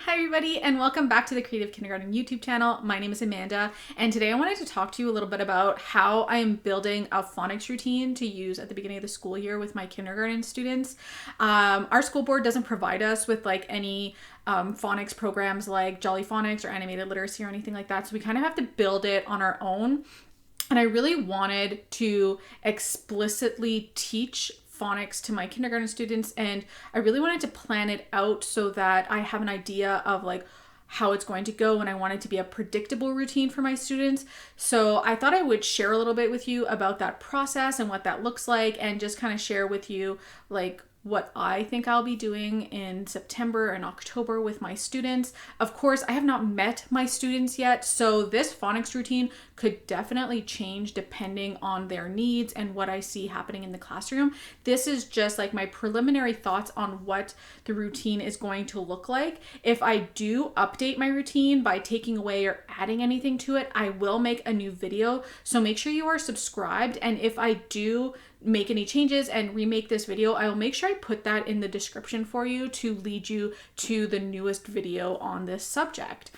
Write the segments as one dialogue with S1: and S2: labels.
S1: Hi everybody, and welcome back to the Creative Kindergarten YouTube channel. My name is Amanda, and today I wanted to talk to you a little bit about how I am building a phonics routine to use at the beginning of the school year with my kindergarten students. Our school board doesn't provide us with any phonics programs like Jolly Phonics or Animated Literacy or anything like that, so we kind of have to build it on our own. And I really wanted to explicitly teach phonics to my kindergarten students, and I really wanted to plan it out so that I have an idea of how it's going to go, and I want it to be a predictable routine for my students. So I thought I would share a little bit with you about that process and what that looks like, and just kind of share with you what I think I'll be doing in September and October with my students. Of course, I have not met my students yet, so this phonics routine could definitely change depending on their needs and what I see happening in the classroom. This is just my preliminary thoughts on what the routine is going to look like. If I do update my routine by taking away or adding anything to it, I will make a new video. So make sure you are subscribed, and if I do make any changes and remake this video, I will make sure I put that in the description for you to lead you to the newest video on this subject.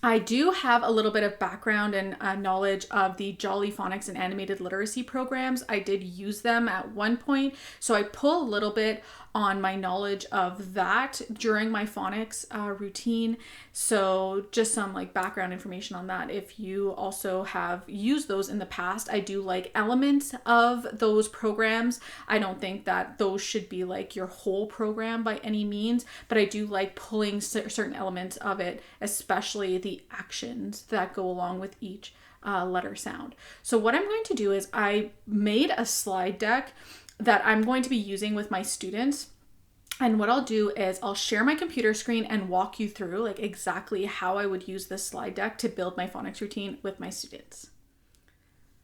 S1: I do have a little bit of background and knowledge of the Jolly Phonics and Animated Literacy programs. I did use them at one point, so I pull a little bit on my knowledge of that during my phonics routine. So just some background information on that. If you also have used those in the past, I do like elements of those programs. I don't think that those should be your whole program by any means, but I do like pulling certain elements of it, especially the actions that go along with each letter sound. So what I'm going to do is I made a slide deck that I'm going to be using with my students. And what I'll do is I'll share my computer screen and walk you through exactly how I would use this slide deck to build my phonics routine with my students.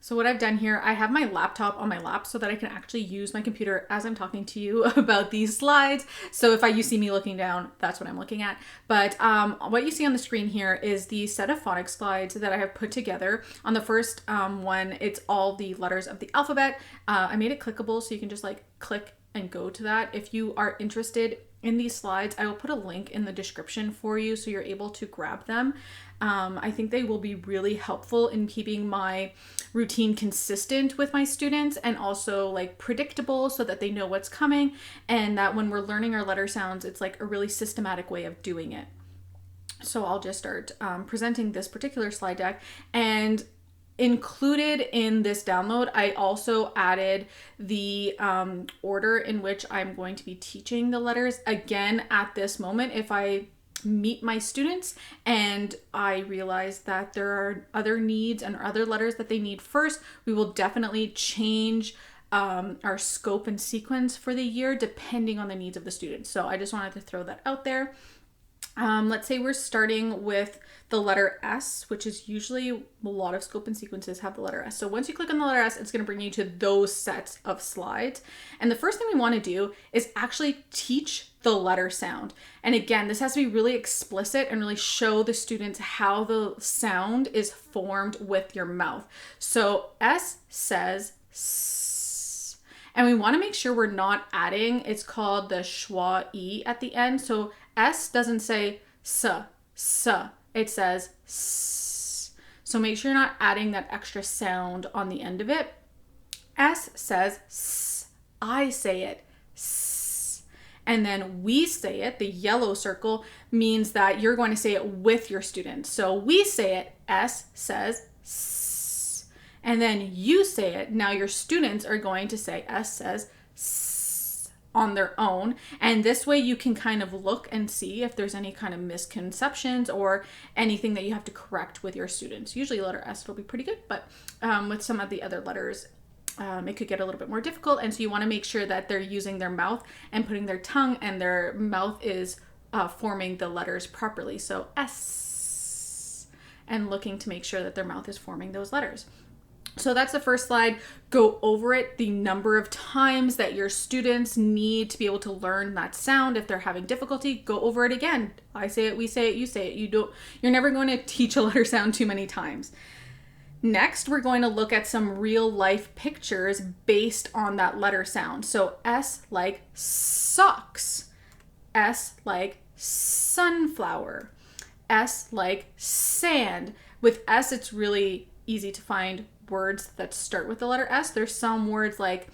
S1: So what I've done here, I have my laptop on my lap so that I can actually use my computer as I'm talking to you about these slides. So if you see me looking down, that's what I'm looking at. But what you see on the screen here is the set of phonics slides that I have put together. On the first one, it's all the letters of the alphabet. I made it clickable so you can just click and go to that. If you are interested in these slides, I will put a link in the description for you so you're able to grab them. I think they will be really helpful in keeping my routine consistent with my students and also predictable so that they know what's coming, and that when we're learning our letter sounds, it's a really systematic way of doing it. So I'll just start presenting this particular slide deck, and included in this download, I also added the order in which I'm going to be teaching the letters. Again, at this moment, if I meet my students and I realize that there are other needs and other letters that they need first, we will definitely change our scope and sequence for the year depending on the needs of the students. So I just wanted to throw that out there. Let's say we're starting with the letter S, which is usually a lot of scope and sequences have the letter S. So once you click on the letter S, it's going to bring you to those sets of slides. And the first thing we want to do is actually teach the letter sound. And again, this has to be really explicit and really show the students how the sound is formed with your mouth. So S says S. And we want to make sure we're not adding, it's called the schwa E at the end. So S doesn't say S, it says S. So make sure you're not adding that extra sound on the end of it. S says S, I say it S. And then we say it, the yellow circle means that you're going to say it with your students. So we say it, S says S. And then you say it, now your students are going to say S says S on their own, and this way you can kind of look and see if there's any kind of misconceptions or anything that you have to correct with your students. Usually letter S will be pretty good, but with some of the other letters it could get a little bit more difficult, and so you want to make sure that they're using their mouth and putting their tongue, and their mouth is forming the letters properly. So S, and looking to make sure that their mouth is forming those letters. So that's the first slide. Go over it, the number of times that your students need to be able to learn that sound. If they're having difficulty, go over it again. I say it, we say it, you say it. You're never going to teach a letter sound too many times. Next, we're going to look at some real life pictures based on that letter sound. So S like socks, S like sunflower. S like sand. With S, it's really easy to find words that start with the letter S. There's some words like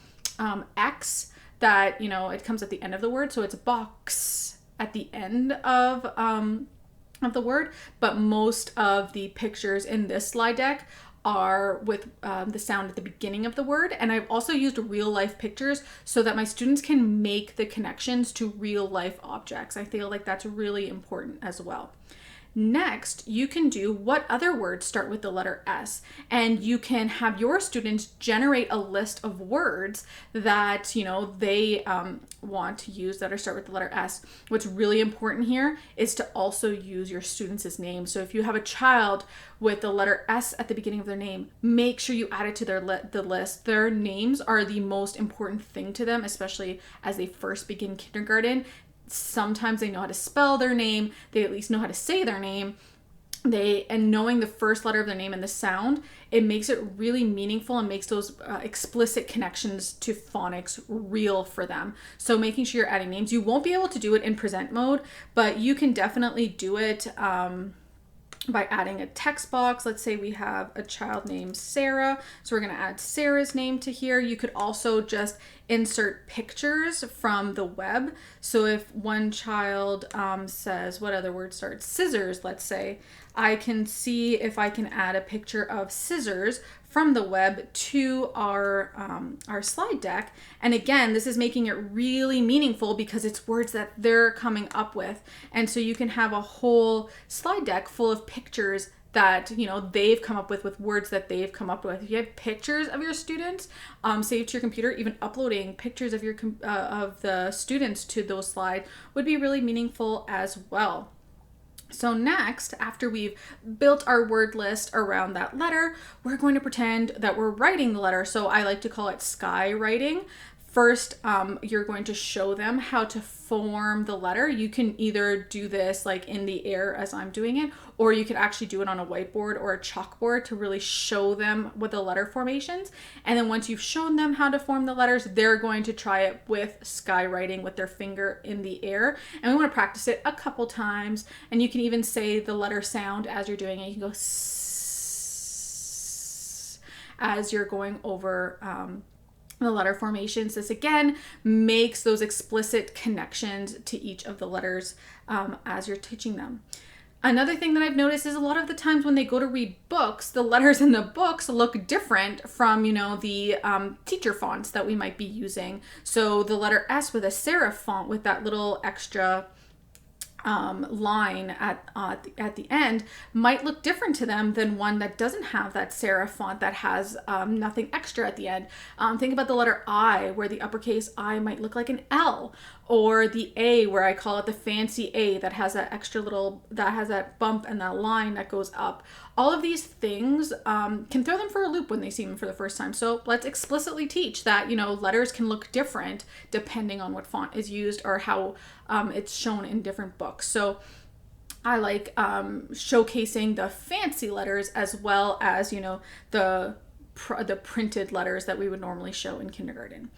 S1: X that, it comes at the end of the word. So it's box at the end of the word. But most of the pictures in this slide deck are with the sound at the beginning of the word. And I've also used real life pictures so that my students can make the connections to real life objects. I feel like that's really important as well. Next, you can do what other words start with the letter S, and you can have your students generate a list of words that they want to use that start with the letter S. What's really important here is to also use your students' names. So if you have a child with the letter S at the beginning of their name, make sure you add it to the list. Their names are the most important thing to them, especially as they first begin kindergarten. Sometimes they know how to spell their name, they at least know how to say their name. And knowing the first letter of their name and the sound, it makes it really meaningful and makes those explicit connections to phonics real for them. So making sure you're adding names. You won't be able to do it in present mode, but you can definitely do it by adding a text box. Let's say we have a child named Sarah, so we're going to add Sarah's name to here. You could also just insert pictures from the web. So if one child says, what other word starts? Scissors, let's say, I can see if I can add a picture of scissors from the web to our slide deck. And again, this is making it really meaningful because it's words that they're coming up with. And so you can have a whole slide deck full of pictures that they've come up with words that they've come up with. If you have pictures of your students saved to your computer, even uploading pictures of of the students to those slides would be really meaningful as well. So next, after we've built our word list around that letter, we're going to pretend that we're writing the letter. So I like to call it skywriting. First, you're going to show them how to form the letter. You can either do this like in the air as I'm doing it, or you could actually do it on a whiteboard or a chalkboard to really show them what the letter formations. And then once you've shown them how to form the letters, they're going to try it with skywriting with their finger in the air. And we want to practice it a couple times. And you can even say the letter sound as you're doing it. You can go s as you're going over the letter formations. This again makes those explicit connections to each of the letters as you're teaching them. Another thing that I've noticed is a lot of the times when they go to read books, the letters in the books look different from, the teacher fonts that we might be using. So the letter S with a serif font with that little extra line at the end might look different to them than one that doesn't have that serif font that has nothing extra at the end. Think about the letter I, where the uppercase I might look like an L, or the A, where I call it the fancy A that has that extra little, that has that bump and that line that goes up. All of these things can throw them for a loop when they see them for the first time. So let's explicitly teach that, letters can look different depending on what font is used or how it's shown in different books. So I like showcasing the fancy letters as well as, the printed letters that we would normally show in kindergarten.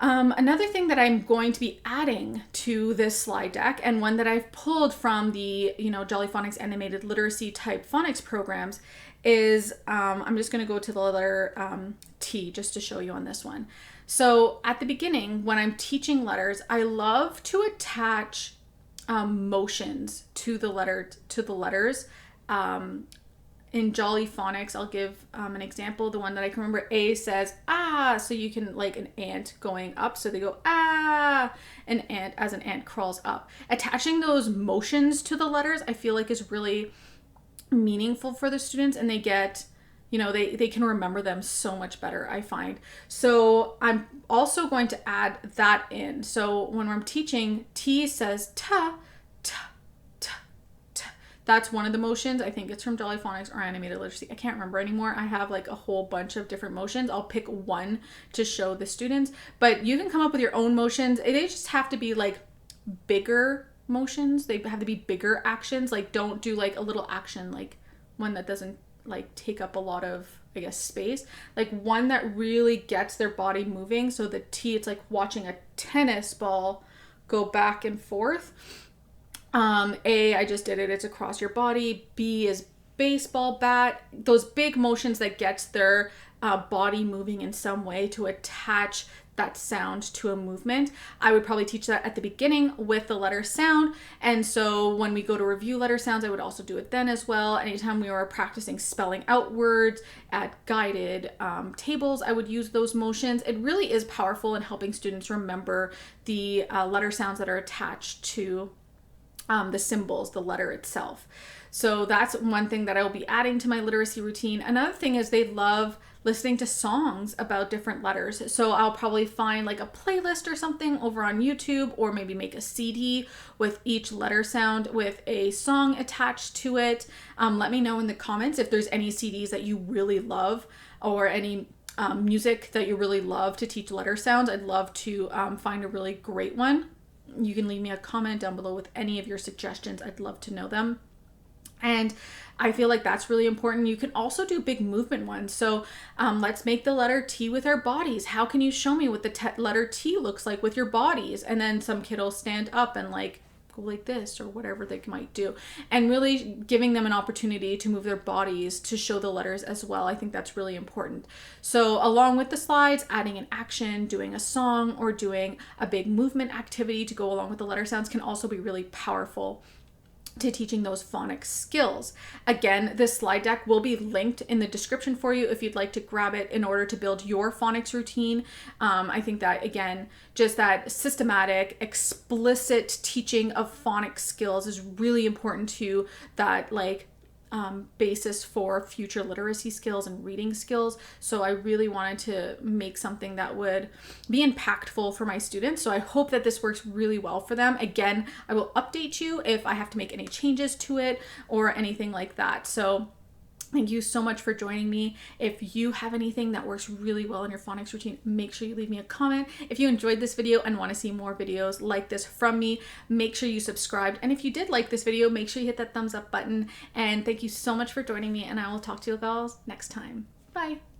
S1: Another thing that I'm going to be adding to this slide deck, and one that I've pulled from the, Jolly Phonics animated literacy type phonics programs, is I'm just going to go to the letter T just to show you on this one. So at the beginning, when I'm teaching letters, I love to attach motions to the letters. In Jolly Phonics, I'll give an example. The one that I can remember, A says, ah, so you can like an ant going up. So they go, ah, an ant as an ant crawls up. Attaching those motions to the letters, I feel like is really meaningful for the students, and they get, they can remember them so much better, I find. So I'm also going to add that in. So when I'm teaching, T says ta, ta. That's one of the motions. I think it's from Jolly Phonics or Animated Literacy. I can't remember anymore. I have like a whole bunch of different motions. I'll pick one to show the students, but you can come up with your own motions. They just have to be like bigger motions. They have to be bigger actions. Like don't do like a little action, like one that doesn't like take up a lot of, I guess, space. Like one that really gets their body moving. So the T, it's like watching a tennis ball go back and forth. A, I just did it. It's across your body. B is baseball bat. Those big motions that gets their body moving in some way to attach that sound to a movement. I would probably teach that at the beginning with the letter sound. And so when we go to review letter sounds, I would also do it then as well. Anytime we were practicing spelling out words at guided tables, I would use those motions. It really is powerful in helping students remember the letter sounds that are attached to the symbols, the letter itself. So that's one thing that I will be adding to my literacy routine. Another thing is they love listening to songs about different letters. So I'll probably find like a playlist or something over on YouTube, or maybe make a CD with each letter sound with a song attached to it. Let me know in the comments if there's any CDs that you really love, or any music that you really love to teach letter sounds. I'd love to find a really great one. You can leave me a comment down below with any of your suggestions. I'd love to know them. And I feel like that's really important. You can also do big movement ones. So let's make the letter T with our bodies. How can you show me what the letter T looks like with your bodies? And then some kid will stand up and like go like this, or whatever they might do. And really giving them an opportunity to move their bodies to show the letters as well. I think that's really important. So along with the slides, adding an action, doing a song, or doing a big movement activity to go along with the letter sounds can also be really powerful to teaching those phonics skills. Again, this slide deck will be linked in the description for you if you'd like to grab it in order to build your phonics routine. I think that, again, just that systematic, explicit teaching of phonics skills is really important to that basis for future literacy skills and reading skills. So I really wanted to make something that would be impactful for my students. So I hope that this works really well for them. Again, I will update you if I have to make any changes to it or anything like that. So thank you so much for joining me. If you have anything that works really well in your phonics routine, make sure you leave me a comment. If you enjoyed this video and want to see more videos like this from me, make sure you subscribed. And if you did like this video, make sure you hit that thumbs up button. And thank you so much for joining me, and I will talk to you guys next time. Bye.